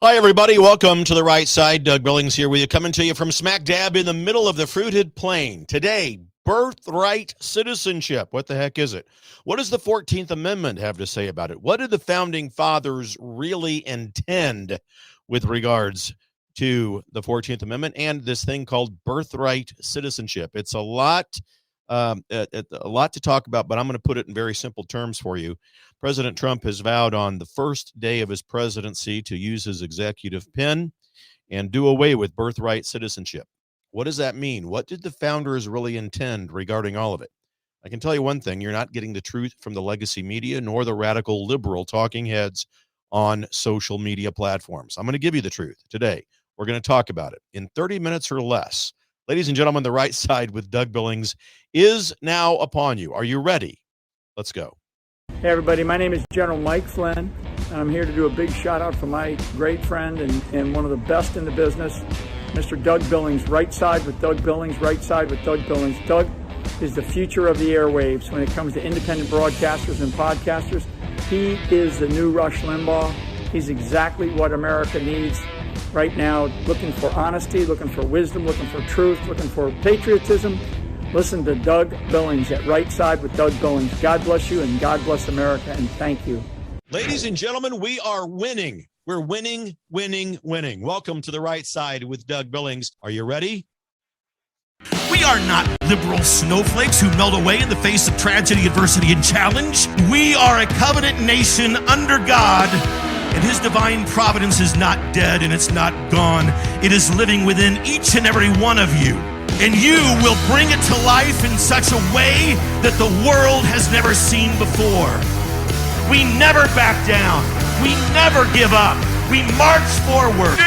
Hi, everybody. Welcome to The Right Side. Doug Billings here with you, coming to you from smack dab in the middle of the fruited plain. Today, birthright citizenship. What the heck is it? What does the 14th Amendment have to say about it? What did the Founding Fathers really intend with regards to the 14th Amendment and this thing called birthright citizenship? It's a lot to talk about, but I'm going to put it in very simple terms for you. President Trump has vowed on the first day of his presidency to use his executive pen and do away with birthright citizenship. What does that mean? What did the founders really intend regarding all of it? I can tell you one thing, you're not getting the truth from the legacy media nor the radical liberal talking heads on social media platforms. I'm going to give you the truth today. We're going to talk about it in 30 minutes or less. Ladies and gentlemen, The Right Side with Doug Billings is now upon you. Are you ready? Let's go. Hey everybody, my name is General Mike Flynn, and I'm here to do a big shout out for my great friend and one of the best in the business, Mr. Doug Billings. Right Side with Doug Billings, Right Side with Doug Billings. Doug is the future of the airwaves when it comes to independent broadcasters and podcasters. He is the new Rush Limbaugh. He's exactly what America needs right now, looking for honesty, looking for wisdom, looking for truth, looking for patriotism. Listen to Doug Billings at Right Side with Doug Billings. God bless you and God bless America, and thank you. Ladies and gentlemen, we are winning. We're winning, winning, winning. Welcome to The Right Side with Doug Billings. Are you ready? We are not liberal snowflakes who melt away in the face of tragedy, adversity, and challenge. We are a covenant nation under God, and His divine providence is not dead and it's not gone. It is living within each and every one of you. And you will bring it to life in such a way that the world has never seen before. We never back down. We never give up. We march forward.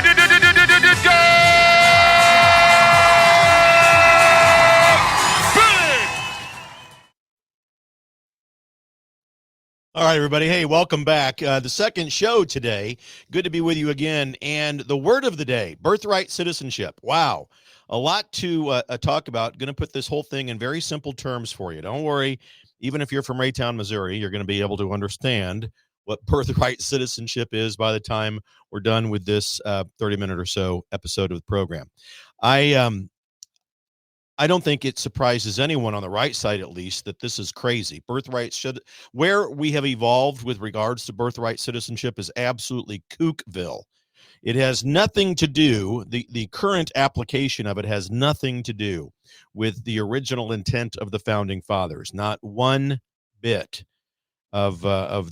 All right, everybody. Hey, welcome back. The second show today. Good to be with you again. And the word of the day, birthright citizenship. Wow. A lot to talk about. Going to put this whole thing in very simple terms for you. Don't worry. Even if you're from Raytown, Missouri, you're going to be able to understand what birthright citizenship is by the time we're done with this 30-minute or so episode of the program. I don't think it surprises anyone on the right side, at least, that this is crazy. Where we have evolved with regards to birthright citizenship is absolutely kookville. It has nothing to do, the current application of it has nothing to do with the original intent of the Founding Fathers. Not one bit of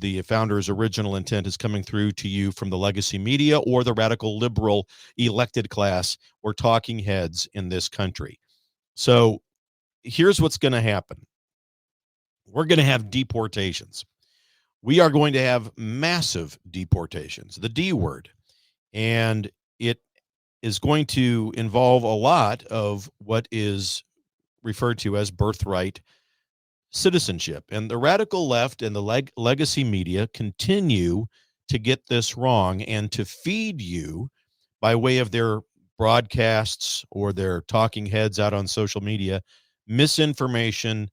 the founders' original intent is coming through to you from the legacy media or the radical liberal elected class or talking heads in this country. So here's what's going to happen. We're going to have deportations. We are going to have massive deportations, the D word. And it is going to involve a lot of what is referred to as birthright citizenship. And the radical left and the legacy media continue to get this wrong and to feed you by way of their broadcasts or their talking heads out on social media, misinformation,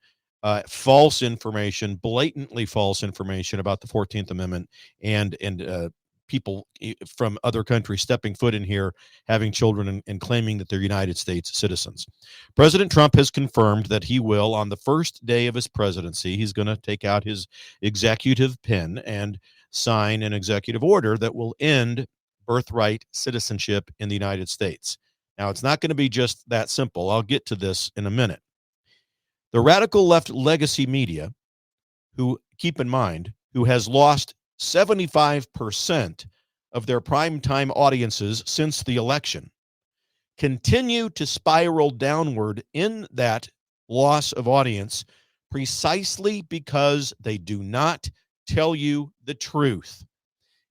false information, blatantly false information about the 14th Amendment and people from other countries stepping foot in here, having children and claiming that they're United States citizens. President Trump has confirmed that he will, on the first day of his presidency, he's going to take out his executive pen and sign an executive order that will end birthright citizenship in the United States. Now, it's not going to be just that simple. I'll get to this in a minute. The radical left legacy media, who, keep in mind, who has lost 75% of their primetime audiences since the election, continue to spiral downward in that loss of audience precisely because they do not tell you the truth.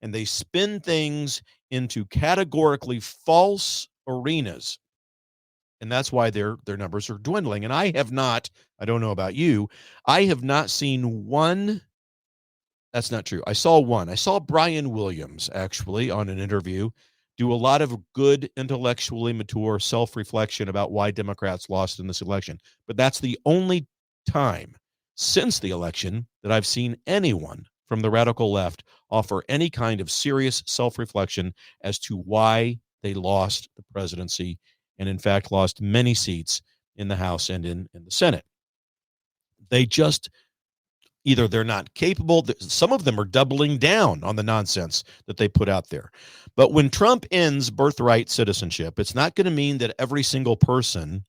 And they spin things into categorically false arenas. And that's why their numbers are dwindling. And I don't know about you, I have not seen one. That's not true. I saw one. I saw Brian Williams, actually, on an interview, do a lot of good, intellectually mature self-reflection about why Democrats lost in this election. But that's the only time since the election that I've seen anyone from the radical left offer any kind of serious self-reflection as to why they lost the presidency and, in fact, lost many seats in the House and in the Senate. They just either they're not capable. Some of them are doubling down on the nonsense that they put out there. But when Trump ends birthright citizenship, it's not going to mean that every single person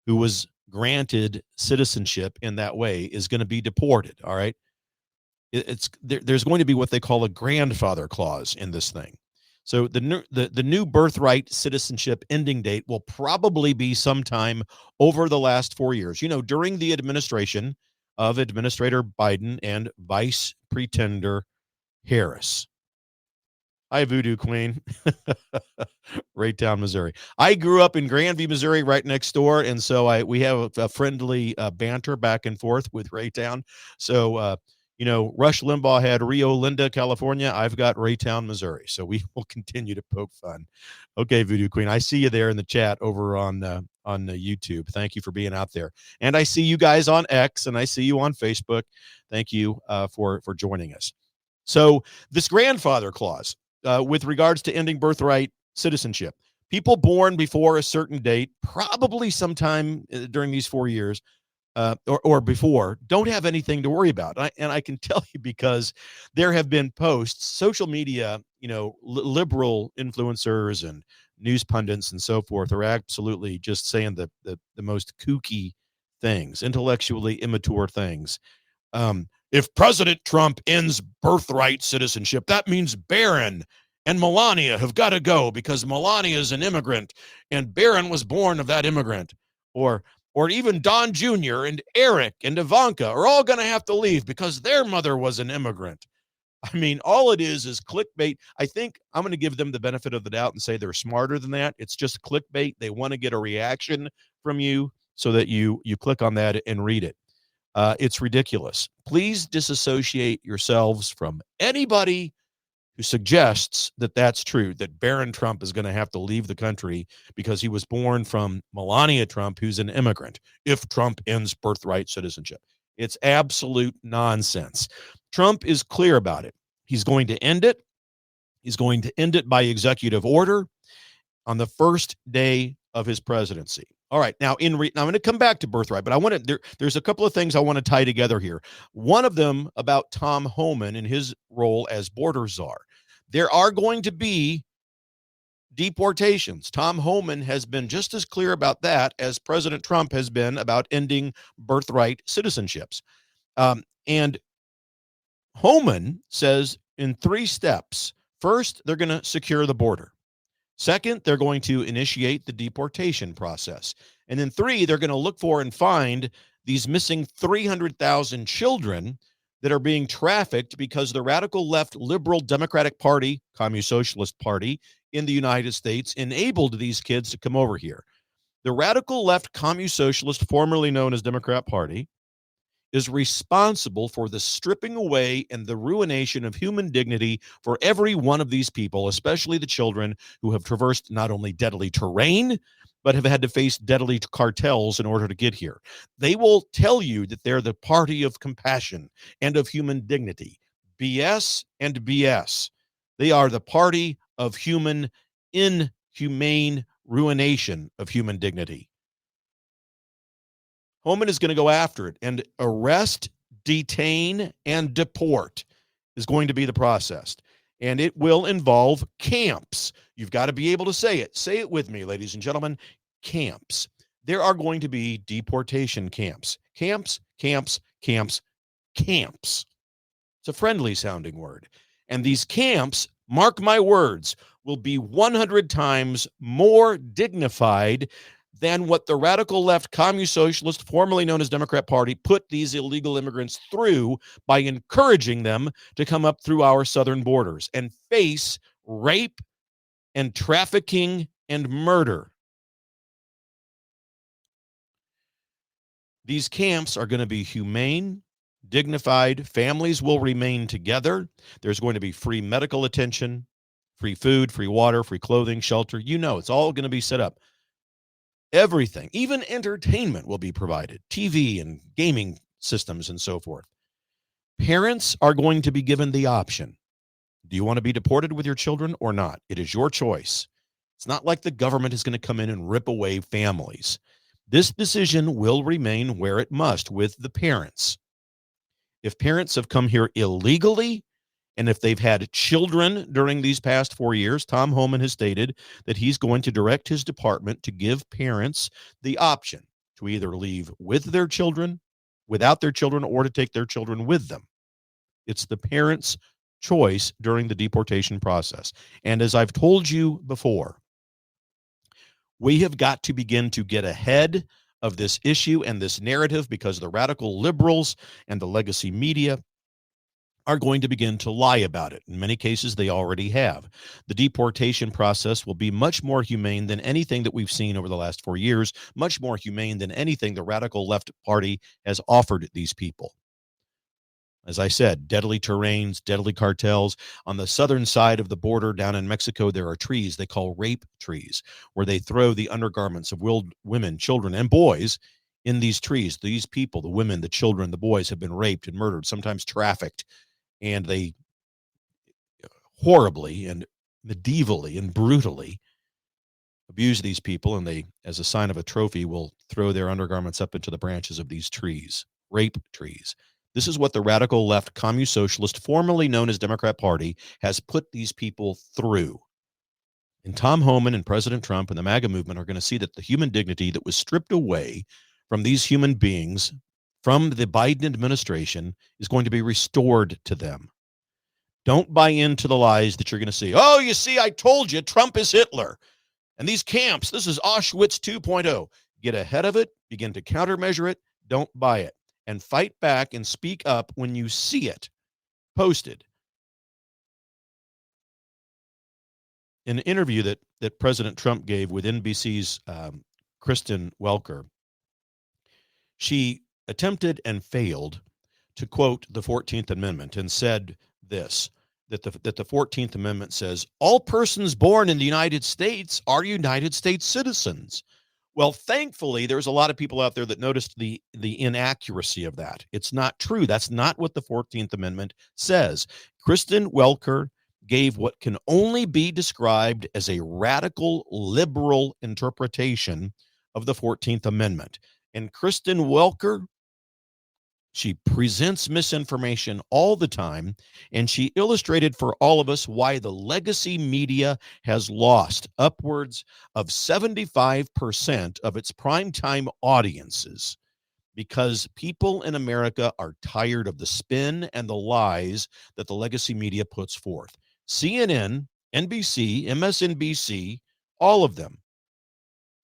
who was granted citizenship in that way is going to be deported. All right. There's going to be what they call a grandfather clause in this thing. So the new birthright citizenship ending date will probably be sometime over the last 4 years. You know, during the administration of Administrator Biden and Vice Pretender Harris. Hi, Voodoo Queen. Raytown, Missouri. I grew up in Grandview, Missouri, right next door, and so we have a friendly banter back and forth with Raytown. So, you know, Rush Limbaugh had Rio Linda, California. I've got Raytown, Missouri. So we will continue to poke fun. Okay, Voodoo Queen, I see you there in the chat over on YouTube. Thank you for being out there. And I see you guys on X, and I see you on Facebook. Thank you for joining us. So this grandfather clause with regards to ending birthright citizenship, people born before a certain date, probably sometime during these 4 years, or before, don't have anything to worry about. And I can tell you because there have been posts, social media, you know, liberal influencers and news pundits and so forth are absolutely just saying the most kooky things, intellectually immature things. If President Trump ends birthright citizenship, that means Barron and Melania have got to go because Melania is an immigrant and Barron was born of that immigrant. Or even Don Jr. and Eric and Ivanka are all going to have to leave because their mother was an immigrant. I mean, all it is clickbait. I think I'm going to give them the benefit of the doubt and say they're smarter than that. It's just clickbait. They want to get a reaction from you so that you click on that and read it. It's ridiculous. Please disassociate yourselves from anybody who suggests that that's true, that Barron Trump is going to have to leave the country because he was born from Melania Trump, who's an immigrant, if Trump ends birthright citizenship. It's absolute nonsense. Trump is clear about it. He's going to end it. He's going to end it by executive order on the first day of his presidency. All right. Now, now I'm going to come back to birthright, but I want to. There's a couple of things I want to tie together here. One of them about Tom Homan and his role as border czar. There are going to be deportations. Tom Homan has been just as clear about that as President Trump has been about ending birthright citizenships. And Homan says in 3 steps. First, they're going to secure the border. Second, they're going to initiate the deportation process. And then 3, they're going to look for and find these missing 300,000 children that are being trafficked because the radical left liberal Democratic Party, Communist Socialist Party in the United States enabled these kids to come over here. The radical left Communist Socialist, formerly known as Democrat Party, is responsible for the stripping away and the ruination of human dignity for every one of these people, especially the children who have traversed not only deadly terrain, but have had to face deadly cartels in order to get here. They will tell you that they're the party of compassion and of human dignity. BS and BS. They are the party of inhumane ruination of human dignity. Homan is going to go after it, and arrest, detain, and deport is going to be the process. And it will involve camps. You've got to be able to say it. Say it with me, ladies and gentlemen. Camps. There are going to be deportation camps. Camps, camps, camps, camps. It's a friendly sounding word. And these camps, mark my words, will be 100 times more dignified than what the radical left Communist Socialist, formerly known as Democrat Party, put these illegal immigrants through by encouraging them to come up through our southern borders and face rape and trafficking and murder. These camps are going to be humane, dignified. Families will remain together. There's going to be free medical attention, free food, free water, free clothing, shelter. You know, it's all going to be set up. Everything, even entertainment will be provided, TV and gaming systems and so forth. Parents are going to be given the option. Do you want to be deported with your children or not? It is your choice. It's not like the government is going to come in and rip away families. This decision will remain where it must with the parents. If parents have come here illegally, and if they've had children during these past 4 years, Tom Homan has stated that he's going to direct his department to give parents the option to either leave with their children, without their children, or to take their children with them. It's the parents' choice during the deportation process. And as I've told you before, we have got to begin to get ahead of this issue and this narrative, because the radical liberals and the legacy media are going to begin to lie about it. In many cases, they already have. The deportation process will be much more humane than anything that we've seen over the last 4 years, much more humane than anything the radical left party has offered these people. As I said, deadly terrains, deadly cartels. On the southern side of the border down in Mexico, there are trees they call rape trees, where they throw the undergarments of women, children, and boys in these trees. These people, the women, the children, the boys, have been raped and murdered, sometimes trafficked, and they horribly and medievally and brutally abuse these people, and they, as a sign of a trophy, will throw their undergarments up into the branches of these trees, rape trees. This is what the radical left commune socialist, formerly known as Democrat Party, has put these people through. And Tom Homan and President Trump and the MAGA movement are going to see that the human dignity that was stripped away from these human beings from the Biden administration is going to be restored to them. Don't buy into the lies that you're going to see. Oh, you see, I told you, Trump is Hitler. And these camps, this is Auschwitz 2.0. Get ahead of it, begin to countermeasure it, don't buy it. And fight back and speak up when you see it posted. In an interview that President Trump gave with NBC's Kristen Welker, she attempted and failed to quote the 14th Amendment and said this, that the 14th Amendment says, all persons born in the United States are United States citizens. Well, thankfully, there's a lot of people out there that noticed the inaccuracy of that. It's not true. That's not what the 14th Amendment says. Kristen Welker gave what can only be described as a radical liberal interpretation of the 14th Amendment. And Kristen Welker, she presents misinformation all the time, and she illustrated for all of us why the legacy media has lost upwards of 75% of its primetime audiences, because people in America are tired of the spin and the lies that the legacy media puts forth. CNN, NBC, MSNBC, all of them,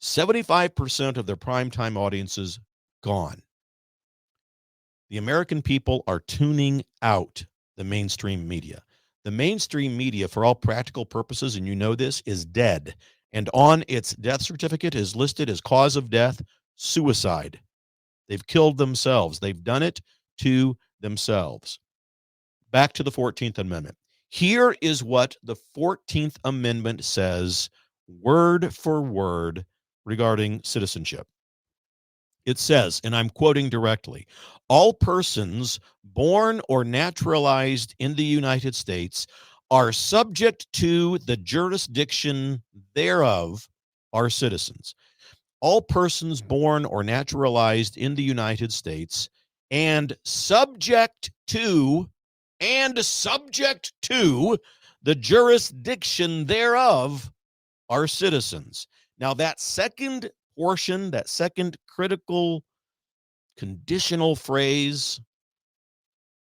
75% of their primetime audiences gone. The American people are tuning out the mainstream media. The mainstream media, for all practical purposes, and you know this, is dead. And on its death certificate is listed as cause of death, suicide. They've killed themselves. They've done it to themselves. Back to the 14th Amendment. Here is what the 14th Amendment says, word for word, regarding citizenship. It says, and I'm quoting directly, all persons born or naturalized in the United States are subject to the jurisdiction thereof are citizens. All persons born or naturalized in the United States and subject to the jurisdiction thereof are citizens. Now, that second portion, that second critical conditional phrase,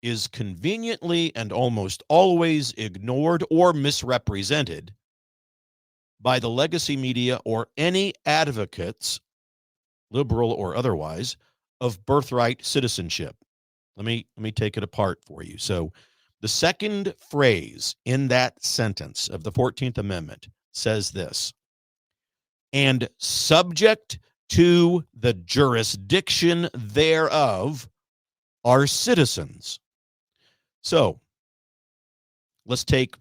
is conveniently and almost always ignored or misrepresented by the legacy media or any advocates, liberal or otherwise, of birthright citizenship. Let me take it apart for you. So the second phrase in that sentence of the 14th Amendment says this: and subject to the jurisdiction thereof are citizens. So let's take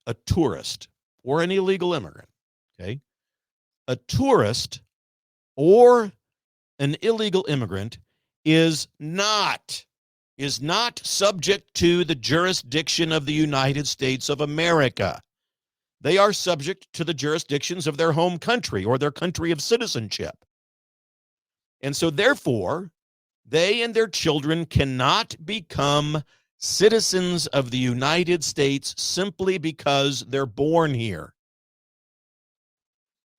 a tourist or an illegal immigrant, okay? A tourist or an illegal immigrant is not is not subject to the jurisdiction of the United States of America. They are subject to the jurisdictions of their home country or their country of citizenship. And so therefore, they and their children cannot become citizens of the United States simply because they're born here.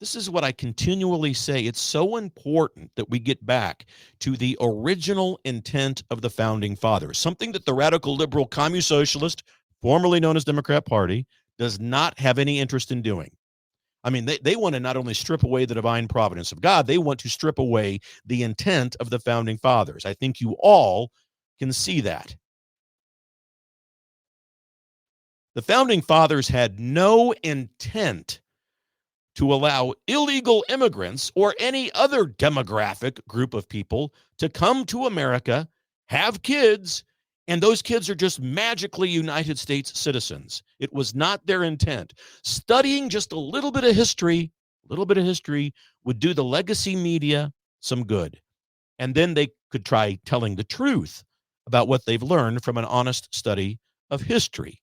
This is what I continually say. It's so important that we get back to the original intent of the founding fathers, something that the radical liberal communist-socialist, formerly known as Democrat Party, does not have any interest in doing. I mean, they want to not only strip away the divine providence of God, they want to strip away the intent of the founding fathers. I think you all can see that. The founding fathers had no intent to allow illegal immigrants or any other demographic group of people to come to America, have kids, and those kids are just magically United States citizens. It was not their intent. Studying just a little bit of history would do the legacy media some good. And then they could try telling the truth about what they've learned from an honest study of history.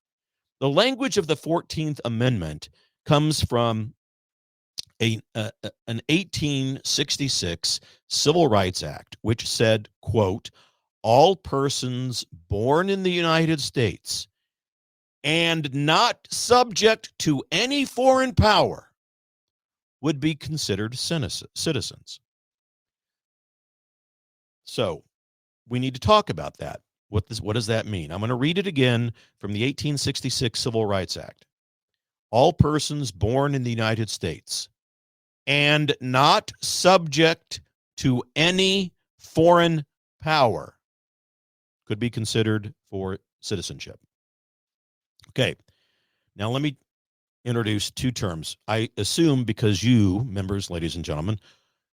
The language of the 14th Amendment comes from an 1866 Civil Rights Act, which said, quote, all persons born in the United States and not subject to any foreign power would be considered citizens. So we need to talk about that. What does that mean? I'm going to read it again from the 1866 Civil Rights Act. All persons born in the United States and not subject to any foreign power could be considered for citizenship. Okay, now let me introduce two terms. I assume because you, members, ladies and gentlemen,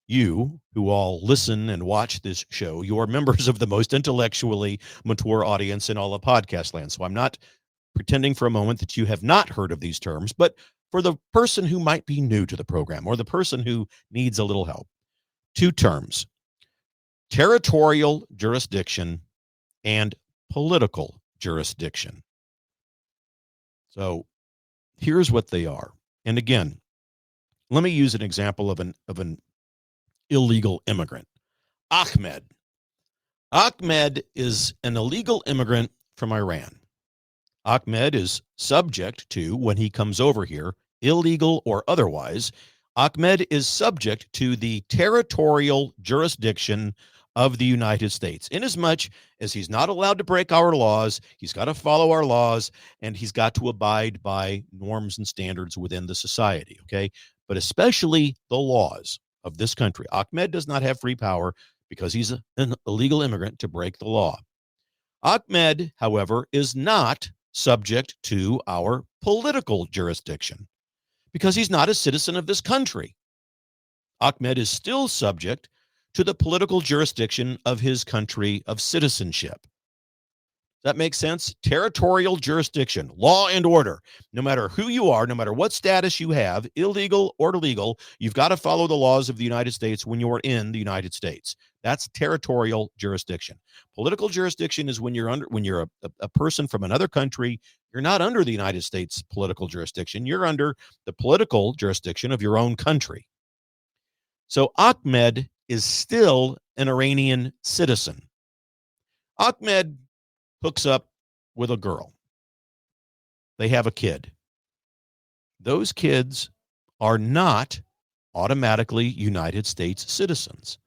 you who all listen and watch this show, you are members of the most intellectually mature audience in all of podcast land. So I'm not pretending for a moment that you have not heard of these terms, but for the person who might be new to the program or the person who needs a little help, two terms: territorial jurisdiction and political jurisdiction. So here's what they are. And again, let me use an example of an illegal immigrant. Ahmed. Ahmed is an illegal immigrant from Iran. Ahmed is subject to, when he comes over here, illegal or otherwise, Ahmed is subject to the territorial jurisdiction of the United States, inasmuch as he's not allowed to break our laws, he's got to follow our laws, and he's got to abide by norms and standards within the society, okay? But especially the laws of this country. Ahmed does not have free power because he's an illegal immigrant to break the law. Ahmed, however, is not subject to our political jurisdiction because he's not a citizen of this country. Ahmed is still subject to the political jurisdiction of his country of citizenship. Does that make sense? Territorial jurisdiction, law and order. No matter who you are, no matter what status you have, illegal or legal, you've got to follow the laws of the United States when you're in the United States. That's territorial jurisdiction. Political jurisdiction is when you're a person from another country. You're not under the United States political jurisdiction. You're under the political jurisdiction of your own country. So Ahmed is still an Iranian citizen. Ahmed hooks up with a girl. They have a kid. Those kids are not automatically United States citizens.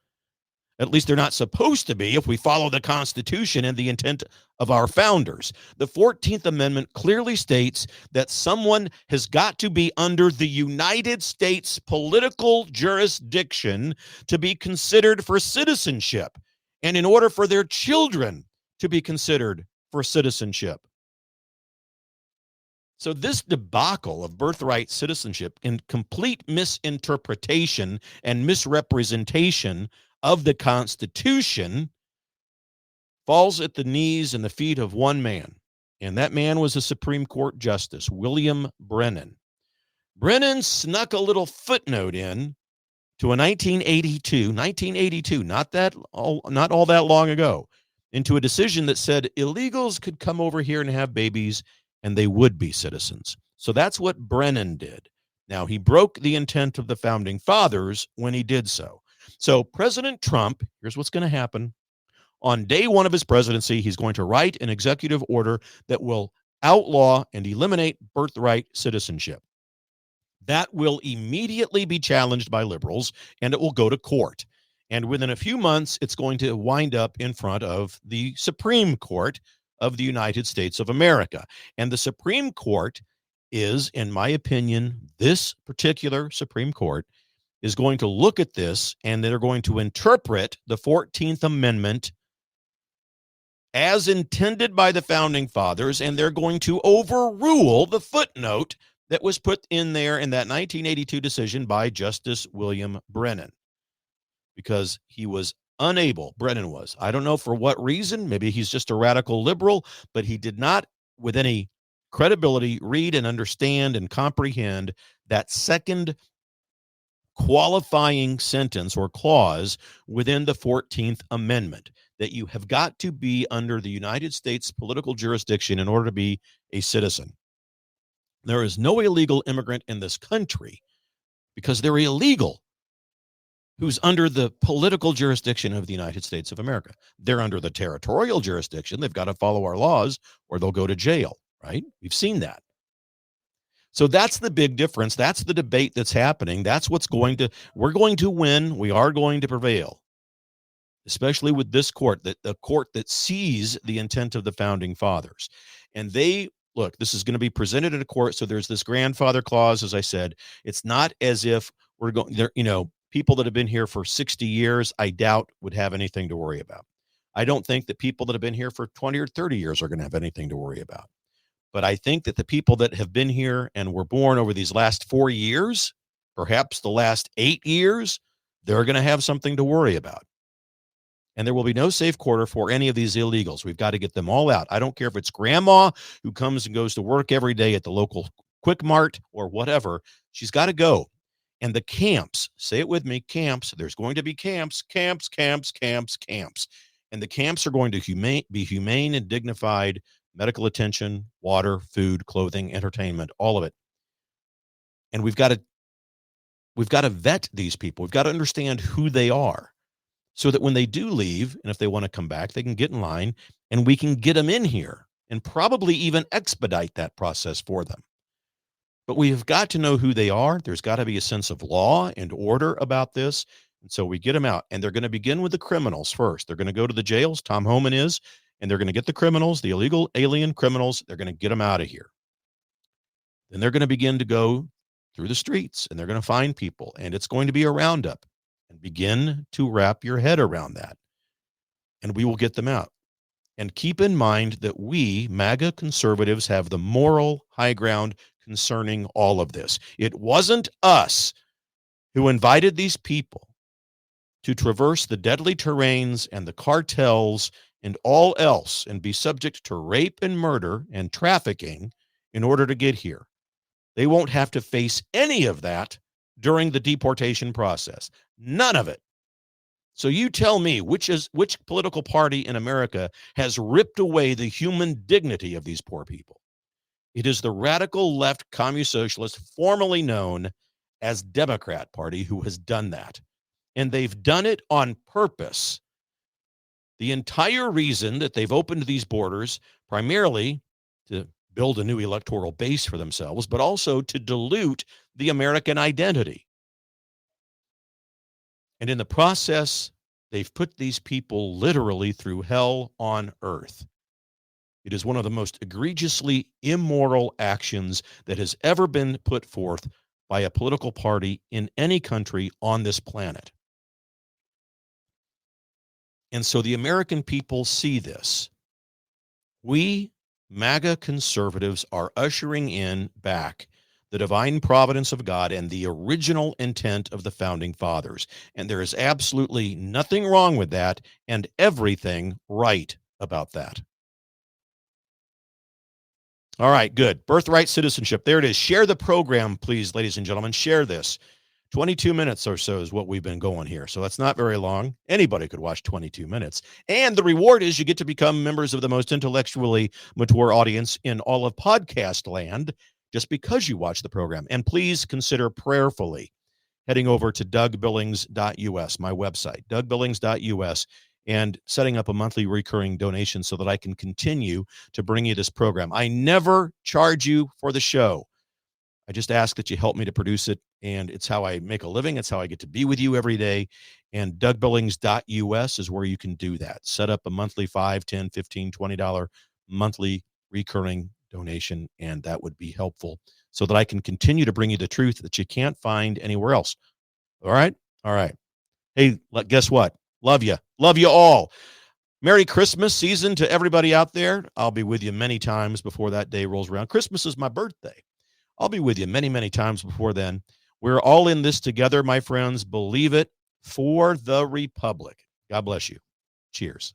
At least they're not supposed to be if we follow the Constitution and the intent of our founders. The 14th Amendment clearly states that someone has got to be under the United States political jurisdiction to be considered for citizenship, and in order for their children to be considered for citizenship. So this debacle of birthright citizenship and complete misinterpretation and misrepresentation of the Constitution falls at the knees and the feet of one man, and that man was a Supreme Court Justice, William Brennan. Brennan snuck a little footnote in to a 1982, not all that long ago, into a decision that said illegals could come over here and have babies and they would be citizens. So that's what Brennan did. Now, he broke the intent of the founding fathers when he did so. So President Trump, here's what's going to happen. On day one of his presidency, he's going to write an executive order that will outlaw and eliminate birthright citizenship. That will immediately be challenged by liberals, and it will go to court. And within a few months, it's going to wind up in front of the Supreme Court of the United States of America. And the Supreme Court is, in my opinion, this particular Supreme Court is going to look at this, and they're going to interpret the 14th Amendment as intended by the founding fathers, and they're going to overrule the footnote that was put in there in that 1982 decision by Justice William Brennan, because he was unable, Brennan was, I don't know for what reason, maybe he's just a radical liberal, but he did not, with any credibility, read and understand and comprehend that second qualifying sentence or clause within the 14th Amendment, that you have got to be under the United States political jurisdiction in order to be a citizen. There is no illegal immigrant in this country because they're illegal who's under the political jurisdiction of the United States of America. They're under the territorial jurisdiction. They've got to follow our laws or they'll go to jail, right? We've seen that. So that's the big difference. That's the debate that's happening. That's what's we're going to win. We are going to prevail, especially with this court, the court that sees the intent of the founding fathers. And look, this is going to be presented in a court. So there's this grandfather clause, as I said. It's not as if we're going there, people that have been here for 60 years, I doubt would have anything to worry about. I don't think that people that have been here for 20 or 30 years are going to have anything to worry about. But I think that the people that have been here and were born over these last 4 years, perhaps the last 8 years, they're going to have something to worry about. And there will be no safe quarter for any of these illegals. We've got to get them all out. I don't care if it's grandma who comes and goes to work every day at the local Quick Mart or whatever. She's got to go. And the camps, say it with me, camps, there's going to be camps. And the camps are going to be humane and dignified, medical attention, water, food, clothing, entertainment, all of it. And we've got to vet these people. We've got to understand who they are so that when they do leave, and if they want to come back, they can get in line and we can get them in here and probably even expedite that process for them. But we've got to know who they are. There's got to be a sense of law and order about this. And so we get them out, and they're going to begin with the criminals first. They're going to go to the jails. Tom Homan is. And they're going to get the criminals, the illegal alien criminals. They're going to get them out of here. Then they're going to begin to go through the streets, and they're going to find people, and it's going to be a roundup. And begin to wrap your head around that. And we will get them out. And keep in mind that we, MAGA conservatives, have the moral high ground concerning all of this. It wasn't us who invited these people to traverse the deadly terrains and the cartels and all else and be subject to rape and murder and trafficking in order to get here. They won't have to face any of that during the deportation process. None of it. So you tell me which political party in America has ripped away the human dignity of these poor people? It is the radical left communist socialist, formerly known as Democrat Party, who has done that. And they've done it on purpose. The entire reason that they've opened these borders, primarily to build a new electoral base for themselves, but also to dilute the American identity. And in the process, they've put these people literally through hell on earth. It is one of the most egregiously immoral actions that has ever been put forth by a political party in any country on this planet. And so the American people see this. We, MAGA conservatives, are ushering in back the divine providence of God and the original intent of the founding fathers. And there is absolutely nothing wrong with that and everything right about that. All right, good. Birthright citizenship. There it is. Share the program, please, ladies and gentlemen. Share this. 22 minutes or so is what we've been going here. So that's not very long. Anybody could watch 22 minutes. And the reward is you get to become members of the most intellectually mature audience in all of podcast land just because you watch the program. And please consider prayerfully heading over to dougbillings.us, my website, dougbillings.us, and setting up a monthly recurring donation so that I can continue to bring you this program. I never charge you for the show. I just ask that you help me to produce it, and it's how I make a living. It's how I get to be with you every day. And dougbillings.us is where you can do that. Set up a monthly $5, $10, $15, $20 monthly recurring donation, and that would be helpful so that I can continue to bring you the truth that you can't find anywhere else. All right? All right. Hey, guess what? Love you. Love you all. Merry Christmas season to everybody out there. I'll be with you many times before that day rolls around. Christmas is my birthday. I'll be with you many, many times before then. We're all in this together, my friends. Believe it, for the Republic. God bless you. Cheers.